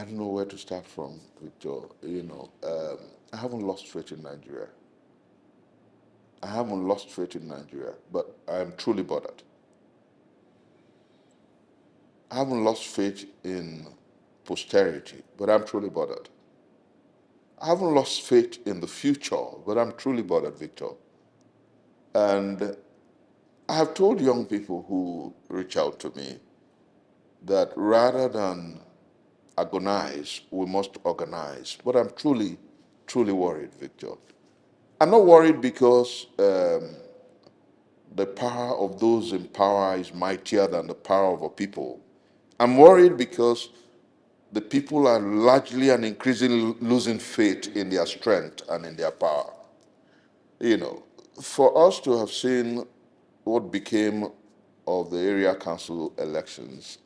I don't know where to start from, Victor. I haven't lost faith in Nigeria. I haven't lost faith in Nigeria, but I am truly bothered. I haven't lost faith in posterity, but I'm truly bothered. I haven't lost faith in the future, but I'm truly bothered, Victor. And I have told young people who reach out to me that rather than agonize, we must organize. But I'm truly, truly worried, Victor. I'm not worried because the power of those in power is mightier than the power of a people. I'm worried because the people are largely and increasingly losing faith in their strength and in their power. You know, for us to have seen what became of the area council elections,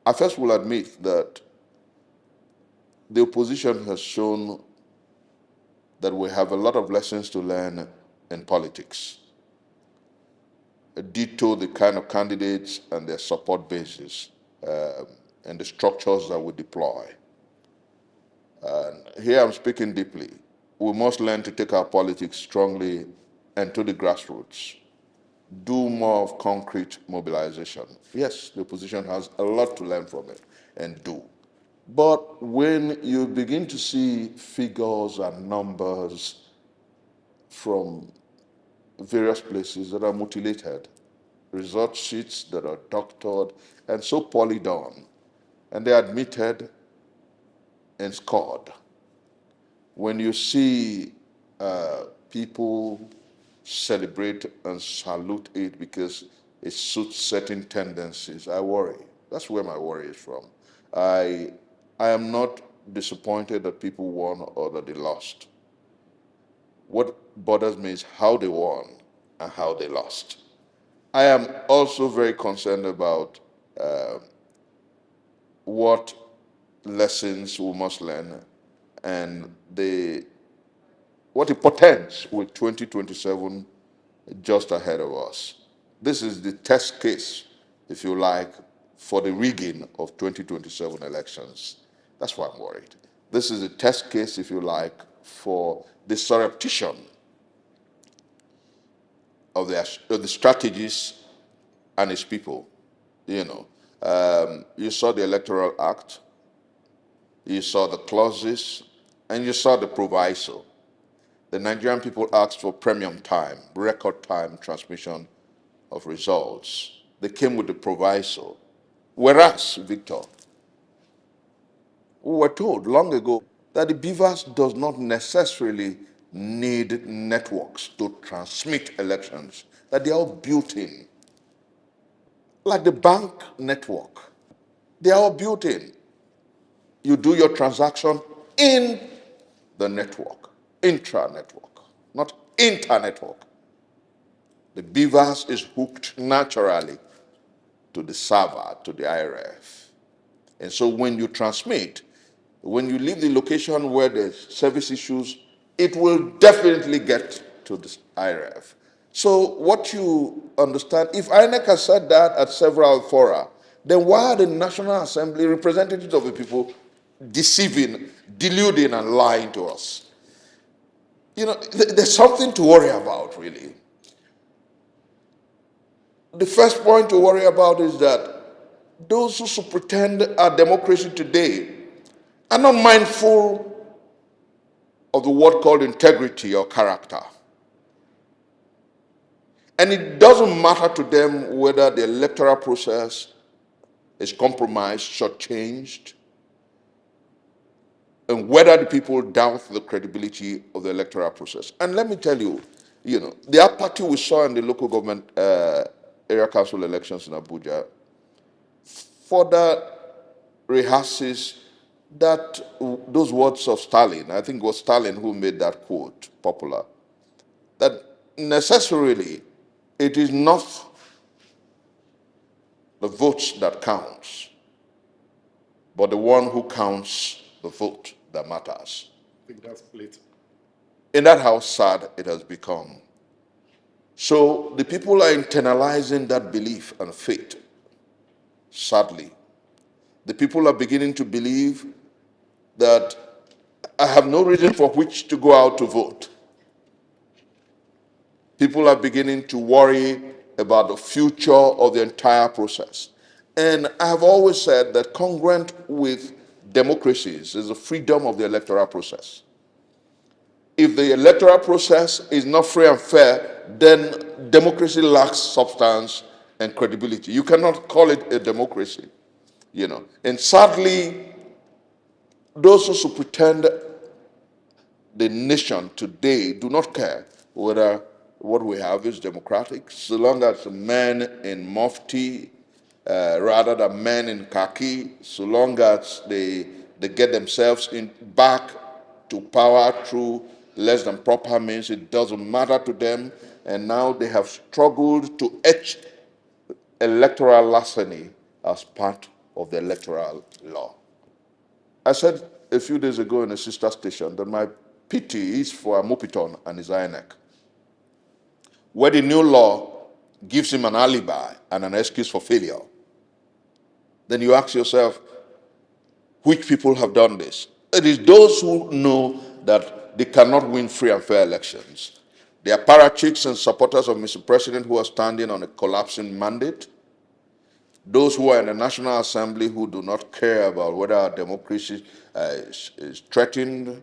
I first will admit that the opposition has shown that we have a lot of lessons to learn in politics. Ditto the kind of candidates and their support bases and the structures that we deploy. And here I'm speaking deeply. We must learn to take our politics strongly and to the grassroots. Do more of concrete mobilization. Yes, the opposition has a lot to learn from it and do. But when you begin to see figures and numbers from various places that are mutilated, result sheets that are doctored and so poorly done, and they're admitted and scored. When you see people celebrate and salute it because it suits certain tendencies, I worry. That's where my worry is from. I am not disappointed that people won or that they lost. What bothers me is how they won and how they lost. I am also very concerned about what lessons we must learn and what it portends with 2027 just ahead of us. This is the test case, if you like, for the rigging of 2027 elections. That's why I'm worried. This is a test case, if you like, for the surreptition of the strategies and its people. You saw the Electoral Act, you saw the clauses, and you saw the proviso. The Nigerian people asked for premium time, record time transmission of results. They came with the proviso. Whereas, Victor, we were told long ago that the beavers does not necessarily need networks to transmit elections, that they are all built in. Like the bank network, they are all built in. You do your transaction in the network, intra-network, not inter-network. The beavers is hooked naturally to the server, to the IRF. And so when you transmit, when you leave the location where there's service issues, it will definitely get to the IRF. So what you understand, if INEC has said that at several fora, then why are the National Assembly representatives of the people deceiving, deluding, and lying to us? There's something to worry about, really. The first point to worry about is that those who pretend our democracy today are not mindful of the word called integrity or character. And it doesn't matter to them whether the electoral process is compromised, shortchanged, and whether the people doubt the credibility of the electoral process. And let me tell you, the apathy we saw in the local government area council elections in Abuja further rehearses those words of Stalin. I think it was Stalin who made that quote popular, that necessarily it is not the votes that counts, but the one who counts the vote that matters. I think that's blatant. In that how sad it has become. So the people are internalizing that belief and faith, sadly. The people are beginning to believe that I have no reason for which to go out to vote. People are beginning to worry about the future of the entire process. And I have always said that congruent with democracies is the freedom of the electoral process. If the electoral process is not free and fair, then democracy lacks substance and credibility. You cannot call it a democracy, And sadly, those who pretend the nation today do not care whether what we have is democratic, so long as men in mufti rather than men in khaki, so long as they get themselves back to power through less than proper means, it doesn't matter to them. And now they have struggled to etch electoral larceny as part of the electoral law. I said a few days ago in a sister station that my pity is for Amopiton and his INEC, where the new law gives him an alibi and an excuse for failure. Then you ask yourself, which people have done this? It is those who know that they cannot win free and fair elections. They are parachiks and supporters of Mr. President who are standing on a collapsing mandate. Those who are in the National Assembly who do not care about whether our democracy is threatened.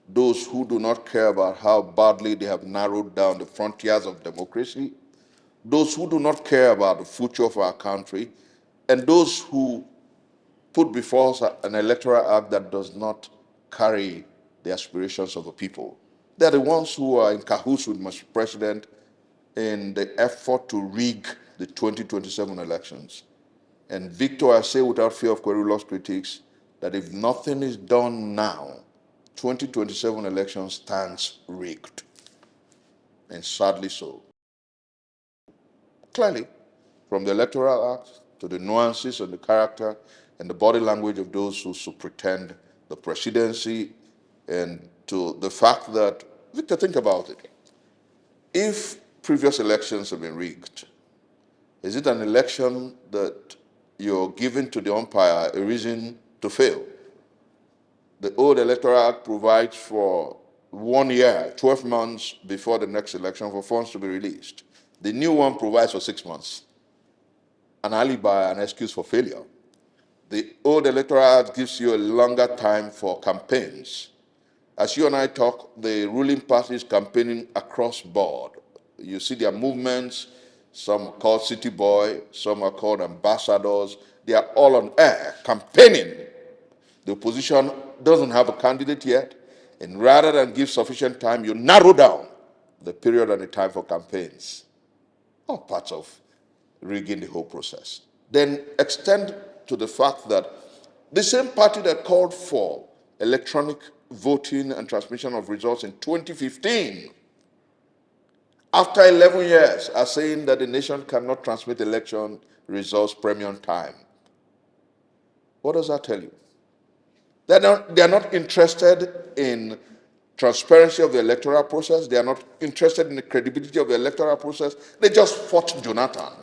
Those who do not care about how badly they have narrowed down the frontiers of democracy. Those who do not care about the future of our country. And those who put before us an electoral act that does not carry the aspirations of the people. They're the ones who are in cahoots with Mr. President in the effort to rig the 2027 elections. And Victor, I say without fear of querulous critics, that if nothing is done now, 2027 election stands rigged. And sadly so. Clearly, from the Electoral Act to the nuances and the character and the body language of those who pretend the presidency, and to the fact that, Victor, think about it. If previous elections have been rigged, is it an election that you're giving to the umpire a reason to fail? The old Electoral Act provides for 1 year, 12 months before the next election for funds to be released. The new one provides for 6 months, an alibi, an excuse for failure. The old Electoral Act gives you a longer time for campaigns. As you and I talk, the ruling party is campaigning across board. You see their movements. Some are called city boy, some are called ambassadors. They are all on air campaigning. The opposition doesn't have a candidate yet, and rather than give sufficient time, you narrow down the period and the time for campaigns. All parts of rigging the whole process. Then extend to the fact that the same party that called for electronic voting and transmission of results in 2015, after 11 years, are saying that the nation cannot transmit election results premium time. What does that tell you? They are not interested in transparency of the electoral process. They are not interested in the credibility of the electoral process. They just fought Jonathan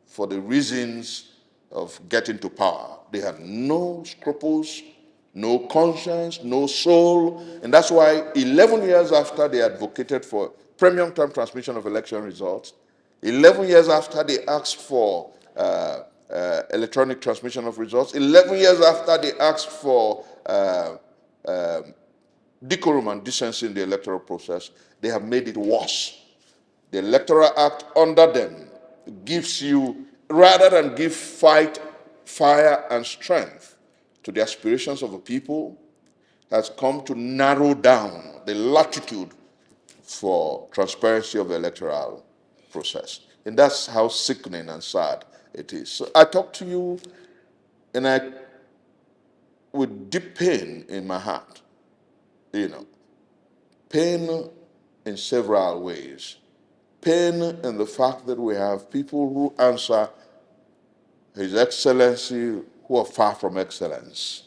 for the reasons of getting to power. They had no scruples, no conscience, no soul. And that's why 11 years after they advocated for premium time transmission of election results, 11 years after they asked for electronic transmission of results, 11 years after they asked for decorum and decency in the electoral process, they have made it worse. The Electoral Act under them gives you, rather than give fight, fire, and strength to the aspirations of the people, has come to narrow down the latitude for transparency of the electoral process. And that's how sickening and sad it is. So I talk to you, and I, with deep pain in my heart, pain in several ways. Pain in the fact that we have people who answer His Excellency who are far from excellence.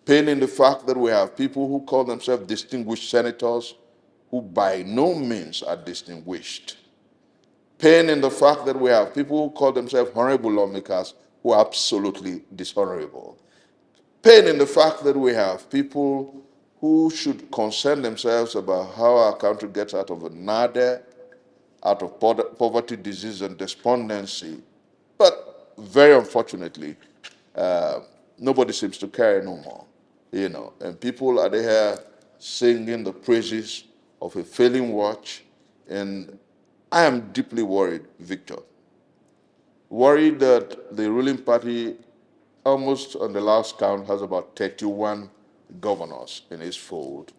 Pain in the fact that we have people who call themselves distinguished senators who by no means are distinguished. Pain in the fact that we have people who call themselves honorable lawmakers who are absolutely dishonorable. pain in the fact that we have people who should concern themselves about how our country gets out of a nadir, out of poverty, disease, and despondency. But very unfortunately, nobody seems to care no more, and people are there singing the praises of a failing watch, and I am deeply worried, Victor, worried that the ruling party, almost on the last count, has about 31 governors in its fold,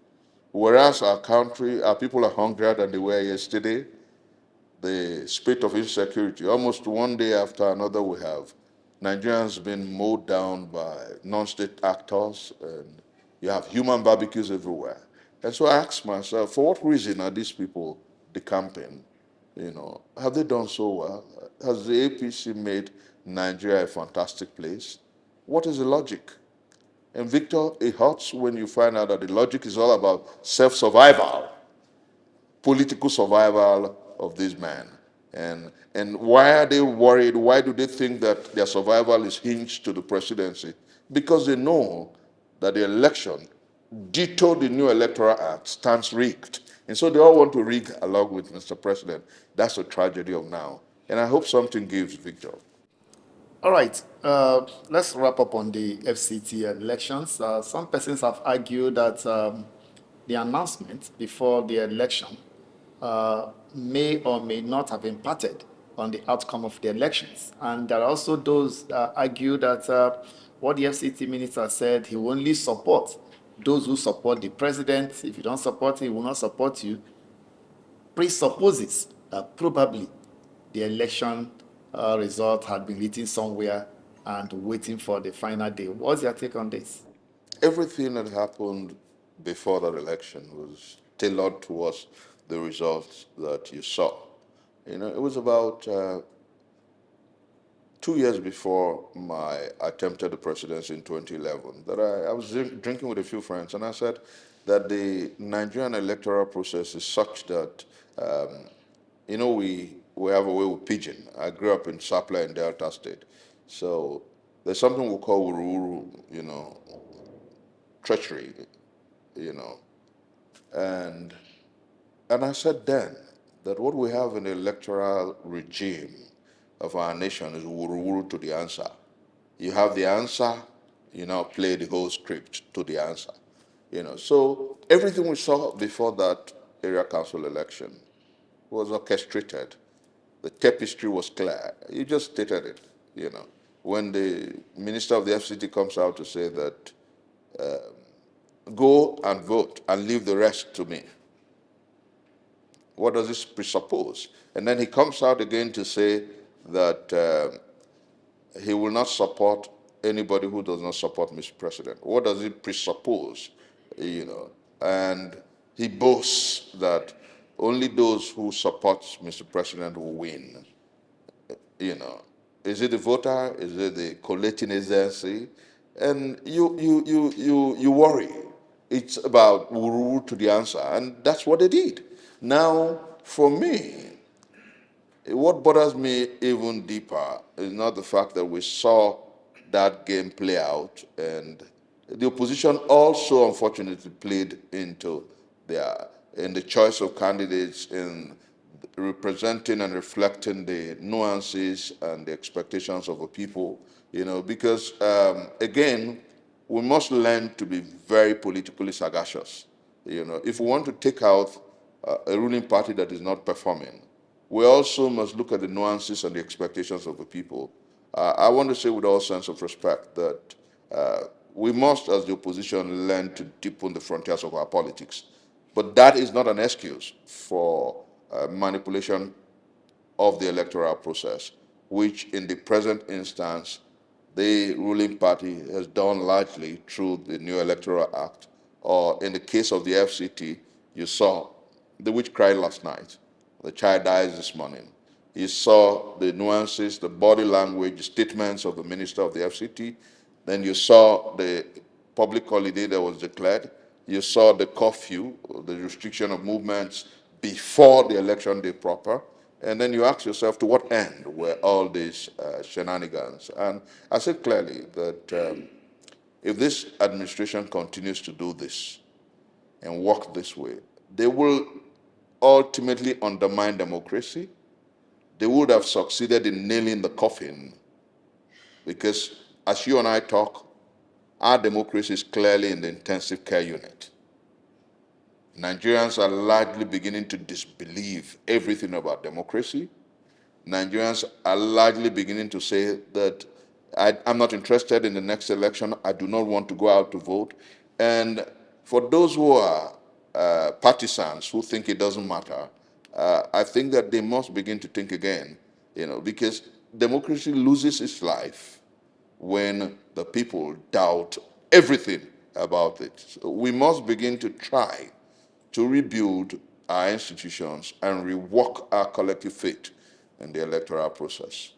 whereas our country, our people are hungrier than they were yesterday. The spate of insecurity, almost one day after another, we have Nigerians being mowed down by non-state actors, and you have human barbecues everywhere. And so I ask myself, for what reason are these people decamping? Have they done so well? Has the APC made Nigeria a fantastic place? What is the logic? And Victor, it hurts when you find out that the logic is all about self-survival, political survival of these men. And why are they worried? Why do they think that their survival is hinged to the presidency? Because they know that the election, ditto the new Electoral Act, stands rigged. And so they all want to rig along with Mr. President. That's the tragedy of now. And I hope something gives, Victor. All right, let's wrap up on the FCT elections. Some persons have argued that the announcement before the election may or may not have impacted on the outcome of the elections. And there are also those that argue that what the FCT minister said, he will only support those who support the president. If you don't support him, he will not support you, presupposes that probably the election result had been written somewhere and waiting for the final day. What's your take on this? Everything that happened before that election was tailored towards the results that you saw. It was about 2 years before my attempted the presidency in 2011 that I was drinking with a few friends, and I said that the Nigerian electoral process is such that, we have a way with pigeon. I grew up in Sapla in Delta State. So there's something we call Wuru-Wuru, treachery, you know. And I said then that what we have in the electoral regime of our nation is Wuru-Wuru to the answer. You have the answer, you now play the whole script to the answer. So everything we saw before that area council election was orchestrated. The tapestry was clear. You just stated it. When the minister of the FCT comes out to say that go and vote and leave the rest to me, what does this presuppose? And then he comes out again to say that he will not support anybody who does not support Mr. President. What does it presuppose? And he boasts that only those who support Mr. President will win. Is it the voter? Is it the collating agency? And you worry. It's about Wuru to the answer, and that's what they did. Now, for me, what bothers me even deeper is not the fact that we saw that game play out, and the opposition also unfortunately played into in the choice of candidates, in representing and reflecting the nuances and the expectations of the people, because again, we must learn to be very politically sagacious. If we want to take out a ruling party that is not performing, we also must look at the nuances and the expectations of the people. I want to say with all sense of respect that we must, as the opposition, learn to deepen the frontiers of our politics. But that is not an excuse for manipulation of the electoral process, which in the present instance, the ruling party has done largely through the new Electoral Act, or in the case of the FCT, you saw the witch cried last night. The child dies this morning. You saw the nuances, the body language, statements of the minister of the FCT. Then you saw the public holiday that was declared. You saw the curfew, the restriction of movements before the election day proper. And then you ask yourself, to what end were all these shenanigans? And I said clearly that if this administration continues to do this and work this way, they will ultimately undermine democracy. They would have succeeded in nailing the coffin, because as you and I talk, our democracy is clearly in the intensive care unit. Nigerians are largely beginning to disbelieve everything about democracy. Nigerians are largely beginning to say that I'm not interested in the next election. I do not want to go out to vote. And for those who are partisans who think it doesn't matter, I think that they must begin to think again, because democracy loses its life when the people doubt everything about it. So we must begin to try to rebuild our institutions and rework our collective faith in the electoral process.